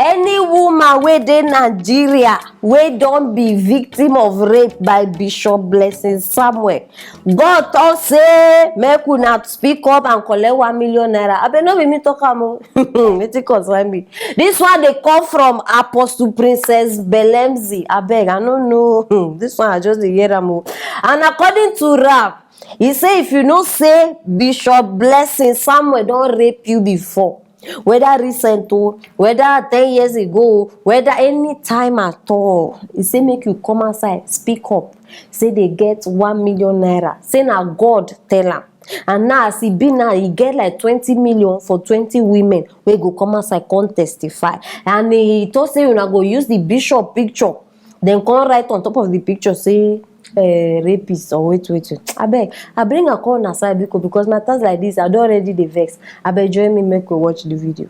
Any woman wey dey Nigeria wey don be victim of rape by Bishop Blessing Samuel, God talk say make una speak up and collect 1 million naira. Abeg no be me talk am o. Wetin concern me? This one dey come from Apostle Princess Belemzy. Abeg, I no know. This one I just dey hear am o. And according to rap, he say if you know say Bishop Blessing Samuel don rape you before, whether recent or whether 10 years ago, whether any time at all, he say make you come outside, speak up. Say they get 1 million naira. Say na God tell am. And now as he be now, he get like 20 million for 20 women wey go come outside come testify. And he told say una go use the bishop picture, then come write on top of the picture say rapist or wait. I bring a call aside because my thoughts like this, I don't already the vex. I beg join me, make we watch the video.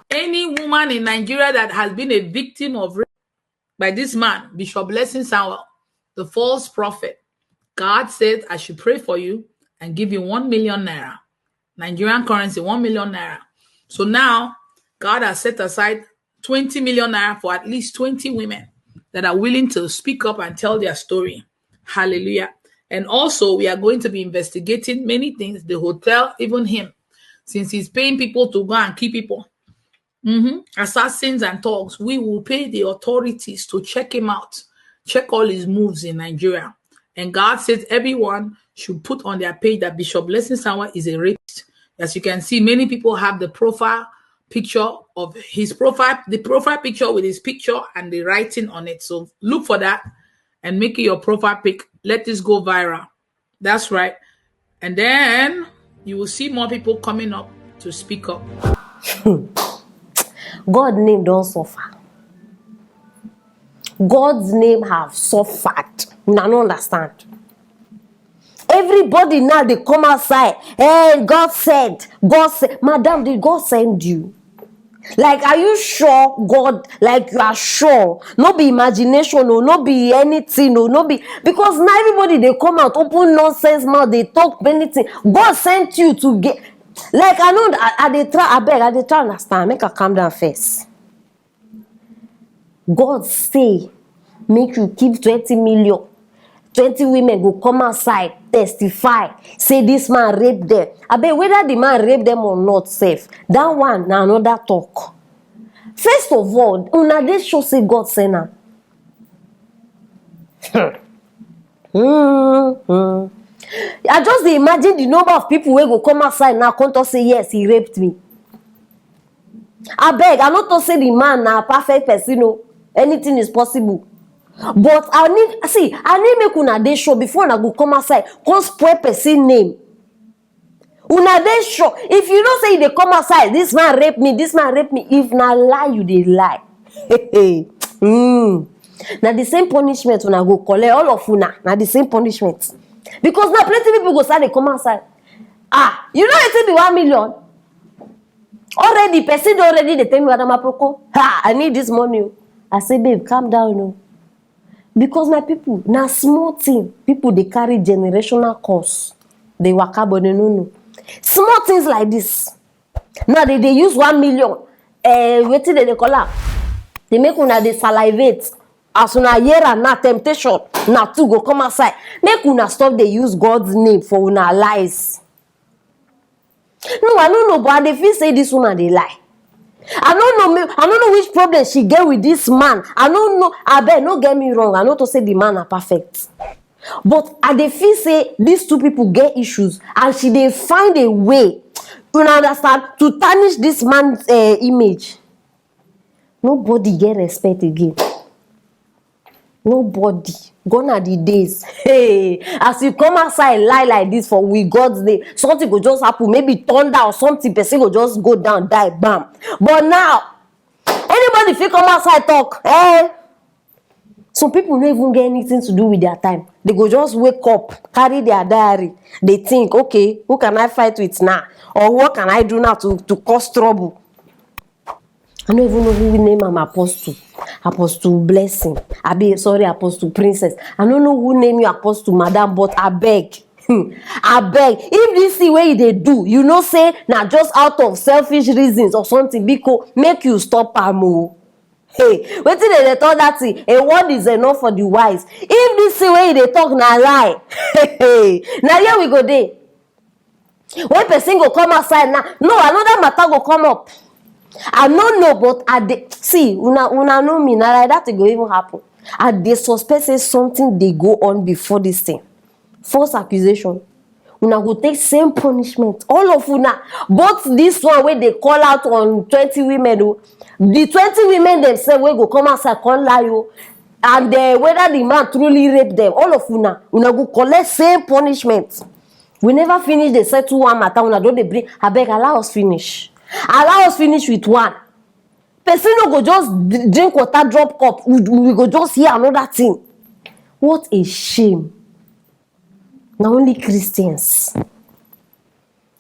Any woman in Nigeria that has been a victim of rape by this man, Bishop Blessing Samuel, the false prophet, God said I should pray for you and give you 1 million naira, Nigerian currency, 1 million naira. So now God has set aside 20 million naira for at least 20 women that are willing to speak up and tell their story. Hallelujah. And also, we are going to be investigating many things, the hotel, even him, since he's paying people to go and keep people. Assassins and thugs, we will pay the authorities to check him out, check all his moves in Nigeria. And God says everyone should put on their page that Bishop Blessing Samuel is a rapist. As you can see, many people have the profile picture of his profile, the profile picture with his picture and the writing on it. So look for that and make it your profile pic. Let this go viral. That's right. And then you will see more people coming up to speak up. God's name don't suffer. God's name have suffered. Una no understand. Everybody now they come outside. Hey, God said, Madam, did God send you? Like, are you sure, God? Like, you are sure? No be imagination, no be anything, no be... Because now everybody, they come out, open nonsense mouth, they talk anything. God sent you to get... Like, I know, I try to understand. Make her calm down first. God say, make you keep 20 million. 20 women go come outside, testify, say this man raped them. I bet whether the man raped them or not safe. That one, now another talk. First of all, una dey show say God send am. I just dey imagine the number of people wey go come outside now come talk say yes, he raped me. I beg, I not to say the man na perfect person, no. Anything is possible. But I need make una dey sure before una go come outside, come spoil person name. Una dey sure. If you don't say they come outside, this man raped me, if na lie, you dey lie. Now the same punishment una go collect, all of una, now the same punishment. Because now plenty people go start they come outside. You know it be 1 million. Already, person already they tell me, Madam Aproko, I need this money. I say, babe, calm down, no. Because my people, now small thing, people they carry generational curse. They work out, but they no. Small things like this. Now they use 1 million. What did they call up? They make una they salivate. As una hear and na temptation, na to go come outside. Make una stop they use God's name for una lies. No, I don't know, but they feel say this woman they lie. I don't know which problem she get with this man. I don't know. I bet, no get me wrong. I know to say the man are perfect. But I dey feel say these two people get issues and she dey find a way, you understand, to tarnish this man's image. Nobody get respect again. Nobody. Gone are the days. Hey, as you come outside lie like this for with God's name, something will just happen. Maybe thunder or something, person will just go down, die, bam. But now, anybody feel come outside talk, some people don't even get anything to do with their time. They go just wake up, carry their diary. They think, okay, who can I fight with now? Or what can I do now to cause trouble? I don't even know who name am Apostle. Apostle Blessing. Apostle Princess. I don't know who name you Apostle Madam, but I beg. I beg. If this is the way they do, you know, say, now just out of selfish reasons or something, because make you stop am. Hey, wetin dey talk that thing? A word is enough for the wise. If this thing wey you dey talk na lie, na here we go dey. When person go come outside now, no, another matter go come up. I no know, but I dey see una know me, na like that it go even happen. I dey suspect say something dey go on before this thing. False accusation. Una go take same punishment. All of una. Both this one wey dey call out on 20 women o. The 20 women themselves wey go come outside come lie o. And whether the man truly rape them, all of una go collect same punishment. We never finish the settle one matter. Una don dey bring. Abeg, allow us finish. Allow us finish with one. Person no go just drink water, drop cup. We go just hear another thing. What a shame. Na only Christians.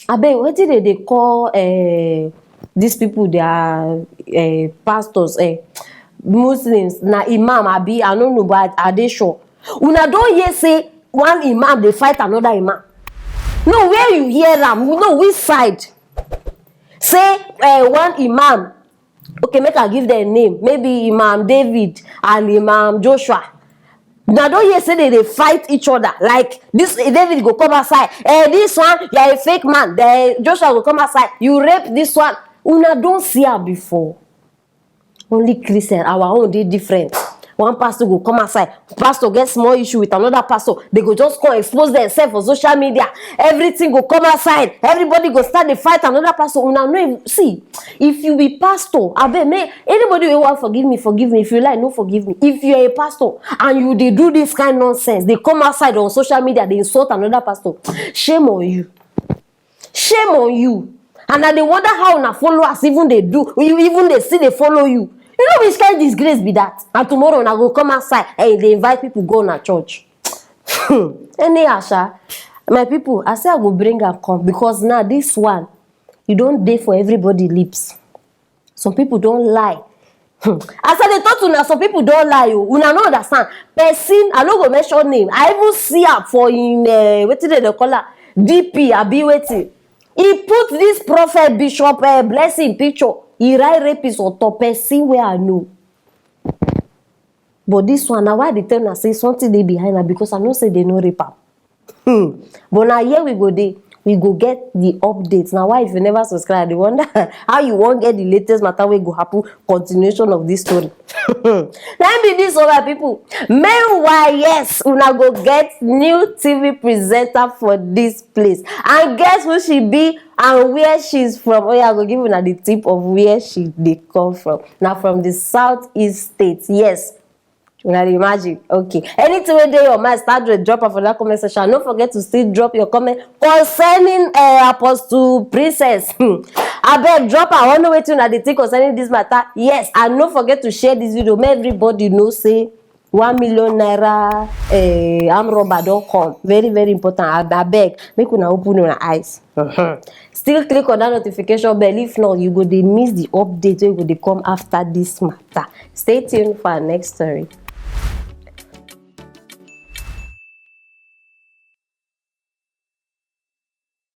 Abeg, wetin dey call these people? They are pastors, Muslims. Na imam abi? I no know, but are they sure? Una don hear say one imam dey fight another imam? No, where you hear am? No, which side? Say one imam, okay, make I give them name, maybe Imam David and Imam Joshua. Now don't hear say they fight each other. Like this David go come outside, this one, you are a fake man. Joshua go come outside, you rape this one. Una don't see her before. Only Christian, our own dey different. One pastor go come outside, pastor get small issue with another pastor, they go just come expose themselves for social media, everything go come outside, everybody go start to fight another pastor. Una no see, if you be pastor, abeg, make anybody wey wan forgive me. If you like, no forgive me. If you are a pastor and you dey do this kind nonsense, they come outside on social media, they insult another pastor, shame on you. Shame on you. And I dey wonder how una followers even they do, even they see they follow you. You know which kind disgrace be that? And tomorrow I go come outside and they invite people go na church. Anyhow, sha, my people, I say I go bring am come because now this one, you don't dey for everybody lips. Some people don't lie. As I dey talk to una, some people don't lie. Una no understand. Person, I no go mention name. I even see am for in wetin they call her DP. I be waiting. He put this prophet Bishop Blessing picture. He write rapist on top, person where I know. But this one, now why they tell me say something they behind her, because I know say they no rape her. But now here we go there, we go get the updates. Now why if you never subscribe, they wonder how you won't get the latest matter wey go happen, continuation of this story. Let me this over people. Meanwhile, yes, una go get new TV presenter for this place. And guess who she be and where she's from? Oh yeah, I go give una the tip of where she they come from. Now from the southeast states. Yes. Una imagine. Okay. Anything wey dey your mind, start to drop off for that comment section. Don't forget to still drop your comment concerning Apostle Princess. Abeg, drop her. I wonder wetin una dey think concerning this matter. Yes, and don't forget to share this video. Make everybody know say 1 million naira arm robber don come. Very, very important. Abeg, make una open una eyes. Still click on that notification bell. If not, you go dey miss the update wey go dey come after this matter. Stay tuned for our next story.